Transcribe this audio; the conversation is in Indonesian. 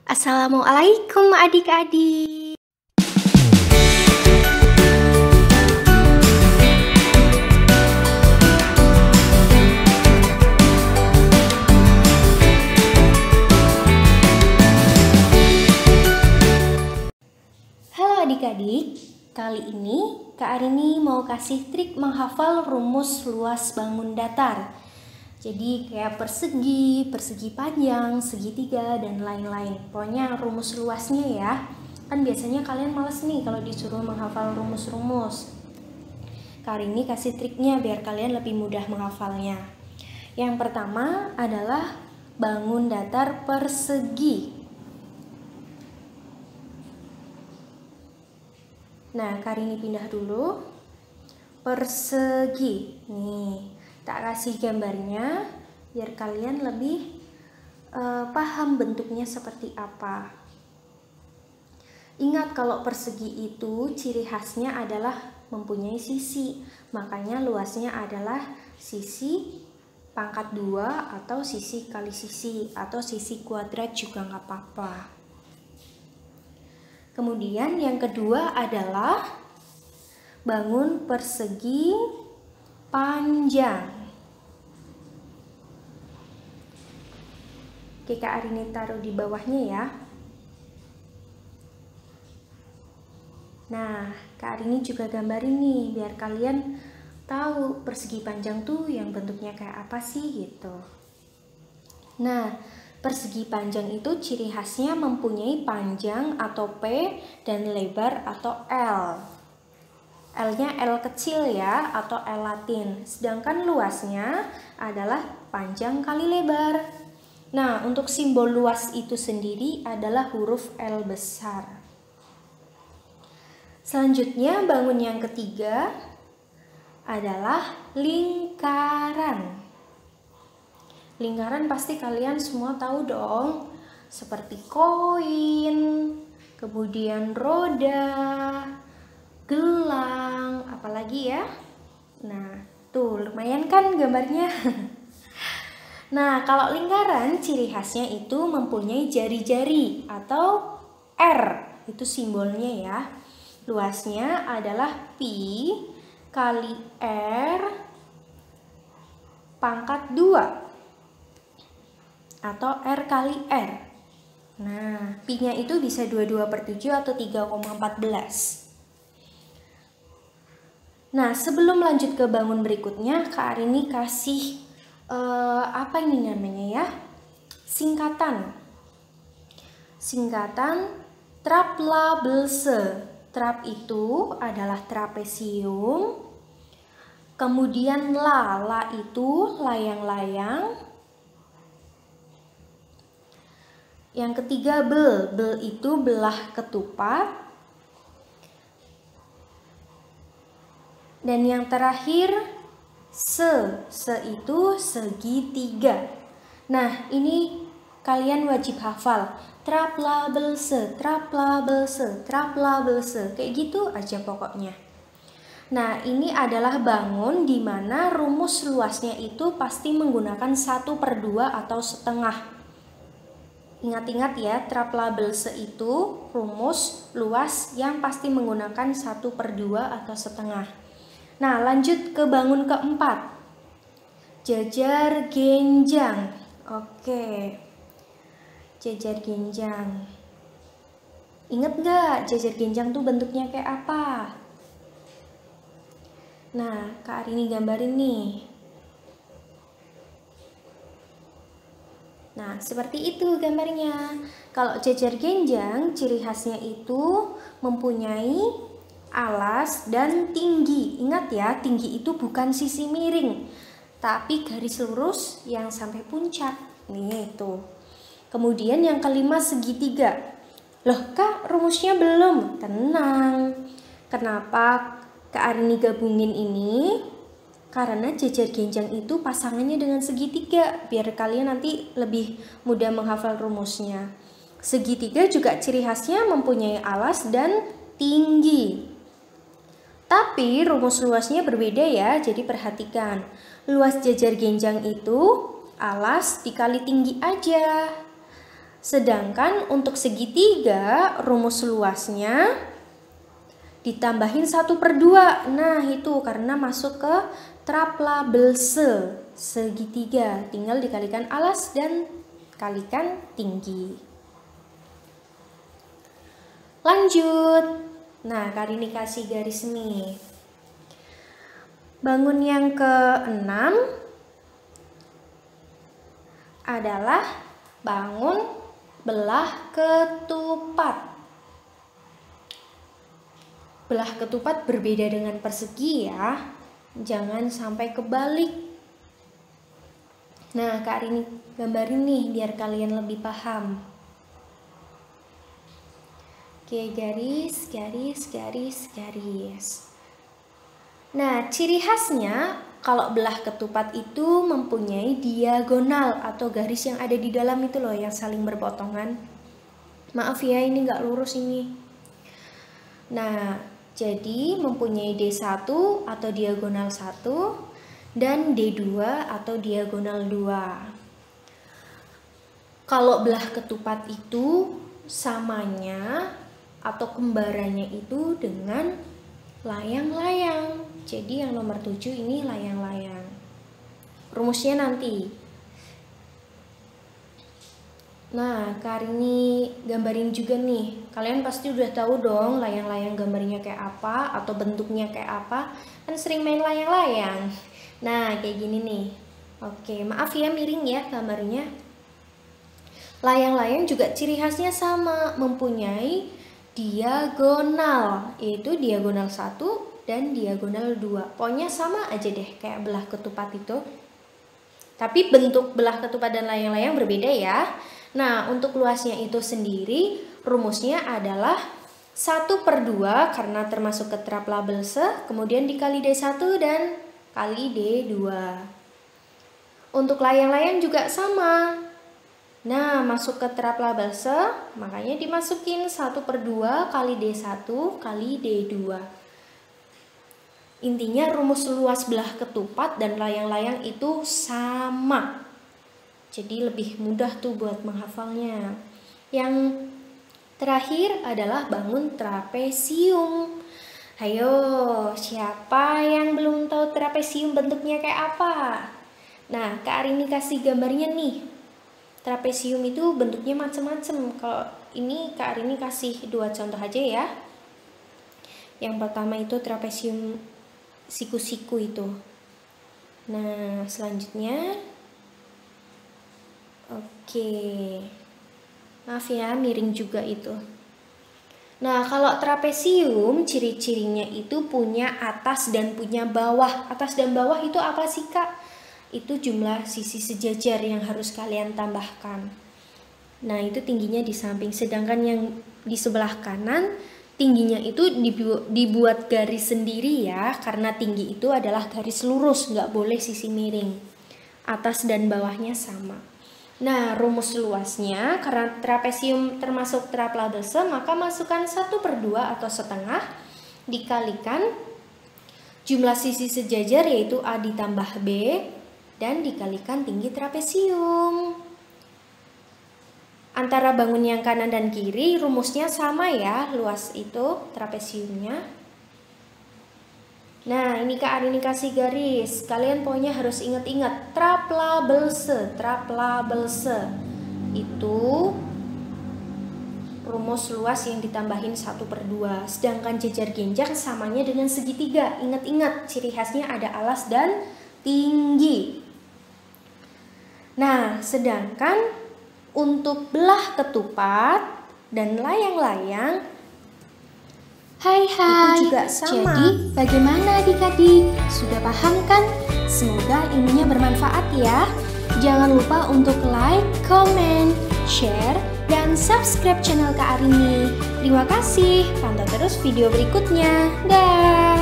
Assalamualaikum adik-adik. Halo adik-adik, kali ini Kak Arini mau kasih trik menghafal rumus luas bangun datar. Jadi kayak persegi, persegi panjang, segitiga, dan lain-lain. Pokoknya rumus luasnya ya. Kan biasanya kalian males nih kalau disuruh menghafal rumus-rumus. Kali ini kasih triknya biar kalian lebih mudah menghafalnya. Yang pertama adalah bangun datar persegi. Nah, Kak Arini pindah dulu. Persegi. Nih. Tak kasih gambarnya biar kalian lebih paham bentuknya seperti apa. Ingat kalau persegi itu ciri khasnya adalah mempunyai sisi. Makanya luasnya adalah sisi pangkat 2 atau sisi kali sisi atau sisi kuadrat juga nggak apa-apa. Kemudian yang kedua adalah bangun persegi panjang. Oke, Kak Arini taruh di bawahnya ya. Nah, Kak Arini juga gambarin nih biar kalian tahu persegi panjang tuh yang bentuknya kayak apa sih gitu. Nah, persegi panjang itu ciri khasnya mempunyai panjang atau P dan lebar atau L. L-nya L kecil ya atau L latin. Sedangkan luasnya adalah panjang kali lebar. Nah, untuk simbol luas itu sendiri adalah huruf L besar. Selanjutnya bangun yang ketiga adalah lingkaran. Lingkaran pasti kalian semua tahu dong. Seperti koin, kemudian roda, gelang, apalagi ya. Nah, tuh lumayan kan gambarnya. Nah, kalau lingkaran ciri khasnya itu mempunyai jari-jari atau R. Itu simbolnya ya. Luasnya adalah pi kali R pangkat 2 atau R kali R. Nah, pi-nya itu bisa 22/7 atau 3,14. Nah, sebelum lanjut ke bangun berikutnya, Kak Arini kasih apa ini namanya ya? Singkatan. Singkatan Traplabelse. Trap itu adalah trapesium. Kemudian la itu layang-layang. Yang ketiga bel itu belah ketupat. Dan yang terakhir se itu segitiga. Nah, ini kalian wajib hafal. Traplabelse, traplabelse, traplabelse. Kayak gitu aja pokoknya. Nah, ini adalah bangun di mana rumus luasnya itu pasti menggunakan 1/2 atau setengah. Ingat-ingat ya, traplabelse itu rumus luas yang pasti menggunakan 1/2 atau setengah. Nah, lanjut ke bangun keempat. Jajar genjang. Oke. Jajar genjang. Ingat gak jajar genjang tuh bentuknya kayak apa? Nah, Kak Arini gambarin nih. Nah, seperti itu gambarnya. Kalau jajar genjang, ciri khasnya itu mempunyai alas dan tinggi. Ingat ya, tinggi itu bukan sisi miring, tapi garis lurus yang sampai puncak. Nih tuh. Kemudian yang kelima segitiga. Loh Kak, rumusnya belum? Tenang. Kenapa Kak Arini gabungin ini? Karena jajar genjang itu pasangannya dengan segitiga, biar kalian nanti lebih mudah menghafal rumusnya. Segitiga juga ciri khasnya mempunyai alas dan tinggi. Tapi rumus luasnya berbeda ya, jadi perhatikan. Luas jajar genjang itu alas dikali tinggi aja. Sedangkan untuk segitiga rumus luasnya ditambahin 1/2. Nah itu karena masuk ke traplabelse segitiga. Tinggal dikalikan alas dan kalikan tinggi. Lanjut. Nah kali ini kasih garis nih. Bangun yang ke-6 adalah bangun belah ketupat. Belah ketupat berbeda dengan persegi ya. Jangan sampai kebalik. Nah, Kak Arini gambarin nih biar kalian lebih paham. Oke, garis, garis, garis, garis. Nah, ciri khasnya kalau belah ketupat itu mempunyai diagonal atau garis yang ada di dalam itu loh yang saling berpotongan. Maaf ya, ini nggak lurus ini. Nah, jadi mempunyai D1 atau diagonal 1 dan D2 atau diagonal 2. Kalau belah ketupat itu samanya atau kembarannya itu dengan layang-layang. Jadi yang nomor 7 ini layang-layang. Rumusnya nanti. Nah, Kak Arini gambarin juga nih. Kalian pasti udah tahu dong layang-layang gambarnya kayak apa atau bentuknya kayak apa. Kan sering main layang-layang. Nah, kayak gini nih. Oke, maaf ya miring ya gambarnya. Layang-layang juga ciri khasnya sama, mempunyai diagonal, yaitu diagonal 1 dan diagonal 2. Pokoknya sama aja deh kayak belah ketupat itu. Tapi bentuk belah ketupat dan layang-layang berbeda ya. Nah, untuk luasnya itu sendiri rumusnya adalah 1/2 karena termasuk ke traplabelse, kemudian dikali D1 dan kali D2. Untuk layang-layang juga sama. Nah, masuk ke traplabelse, makanya dimasukin 1/2 kali D1 kali D2. Intinya rumus luas belah ketupat dan layang-layang itu sama. Jadi lebih mudah tuh buat menghafalnya. Yang terakhir adalah bangun trapesium. Ayo, siapa yang belum tahu trapesium bentuknya kayak apa? Nah, Kak Arini kasih gambarnya nih. Trapesium itu bentuknya macam-macam. Kalau ini Kak Arini kasih 2 contoh aja ya. Yang pertama itu trapesium siku-siku itu. Nah, selanjutnya oke. Maaf ya, miring juga itu. Nah, kalau trapesium ciri-cirinya itu punya atas dan punya bawah. Atas dan bawah itu apa sih, Kak? Itu jumlah sisi sejajar yang harus kalian tambahkan. Nah, itu tingginya di samping. Sedangkan yang di sebelah kanan tingginya itu dibuat garis sendiri ya, karena tinggi itu adalah garis lurus, nggak boleh sisi miring. Atas dan bawahnya sama. Nah, rumus luasnya karena trapesium termasuk traplabelse, maka masukkan 1/2 atau setengah dikalikan jumlah sisi sejajar yaitu A ditambah B dan dikalikan tinggi trapesium. Antara bangun yang kanan dan kiri rumusnya sama ya, luas itu trapesiumnya. Nah, ini Kak Arini kasih garis. Kalian pokoknya harus ingat-ingat traplabelse. Traplabelse itu rumus luas yang ditambahin 1/2. Sedangkan jejar genjang samanya dengan segitiga. Ingat-ingat ciri khasnya ada alas dan tinggi. Nah, sedangkan untuk belah ketupat dan layang-layang itu juga sama. Jadi bagaimana adik-adik? Sudah paham kan? Semoga ilmunya bermanfaat ya. Jangan lupa untuk like, comment, share, dan subscribe channel Kak Arini. Terima kasih. Pantau terus video berikutnya. Dah.